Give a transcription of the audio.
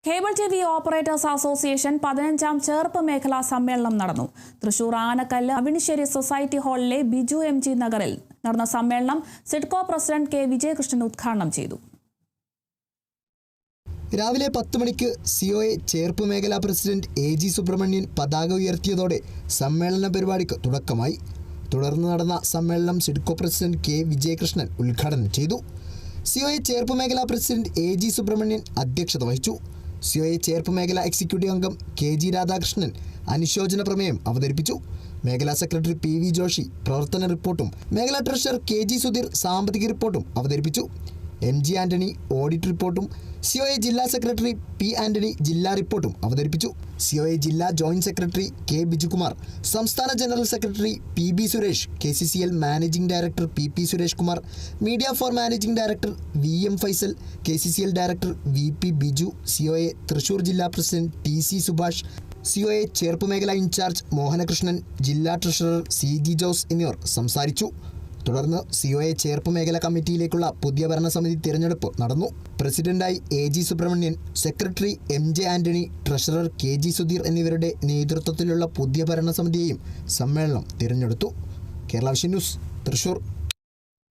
Cable TV operators association 15ാം Cherpu മേഖലാ സമ്മേളനം നടന്നു. Thrissur Anakkallu Avinissery society ഹാളിലെ Biju MG. നഗറിൽ നടന്ന സമ്മേളനം സിഡ്കോ പ്രസിഡന്റ് കെ വിജയകൃഷ്ണൻ ഉദ്ഘാടനം ചെയ്തു. രാവിലെ 10 മണിക്ക് സിഒഎ ചേർപ്പ് മേഖലാ പ്രസിഡന്റ് എ.ജി. സുബ്രഹ്മണ്യൻ പതാക ഉയർത്തിയതോടെ സമ്മേളന പരിപാടിക്ക് തുടക്കമായി. തുടർന്ന് നടന്ന സമ്മേളനം സിഡ്കോ പ്രസിഡന്റ് കെ വിജയകൃഷ്ണൻ ഉദ്ഘാടനം ചെയ്തു. സിഒഎ ചേർപ്പ് മേഖലാ പ്രസിഡന്റ് എ.ജി. സുബ്രഹ്മണ്യൻ അധ്യക്ഷത വഹിച്ചു. സിഒഎ ചേർപ്പ് മേഖലാ എക്സിക്യൂട്ടീവ് അംഗം കെ.ജി. രാധാകൃഷ്ണൻ അനുശോചന പ്രമേയം അവതരിപ്പിച്ചു. മേഖലാ സെക്രട്ടറി പി.വി. ജോഷി പ്രവർത്തന റിപ്പോർട്ടും മേഖലാ ട്രഷറർ കെ.ജി. സുധീർ സാമ്പത്തിക റിപ്പോർട്ടും അവതരിപ്പിച്ചു. എം.ജി. ആന്റണി ഓഡിറ്റ് റിപ്പോർട്ടും സിഒഎ ജില്ലാ സെക്രട്ടറി പി. ആന്റണി ജില്ലാ റിപ്പോർട്ടും അവതരിപ്പിച്ചു. സിഒഎ ജില്ലാ ജോയിന്റ് സെക്രട്ടറി കെ. ബിജുകുമാർ, സംസ്ഥാന general secretary PB. Suresh, KCCL managing director PP. Suresh Kumar, media for managing director VM. Faisal, KCCL director VP. Biju, COA Thrissur ജില്ലാ president TC. Subhash, COA Cherpu മേഖല ഇൻചാർജ് മോഹനകൃഷ്ണൻ, ജില്ലാ ട്രഷറർ സി.ജി. ജോസ് എന്നിവർ സംസാരിച്ചു. തുടർന്ന് സിഒഎ ചേർപ്പ് മേഖല കമ്മിറ്റിയിലേക്കുള്ള പുതിയ ഭരണസമിതി തിരഞ്ഞെടുപ്പ് നടന്നു. പ്രസിഡന്റായി എ.ജി. സുബ്രഹ്മണ്യൻ, സെക്രട്ടറി എം.ജെ. ആന്റണി, ട്രഷറർ കെ.ജി. സുധീർ എന്നിവരുടെ നേതൃത്വത്തിലുള്ള പുതിയ ഭരണസമിതിയെയും സമ്മേളനം തിരഞ്ഞെടുത്തു. Kerala vision news, Thrissur.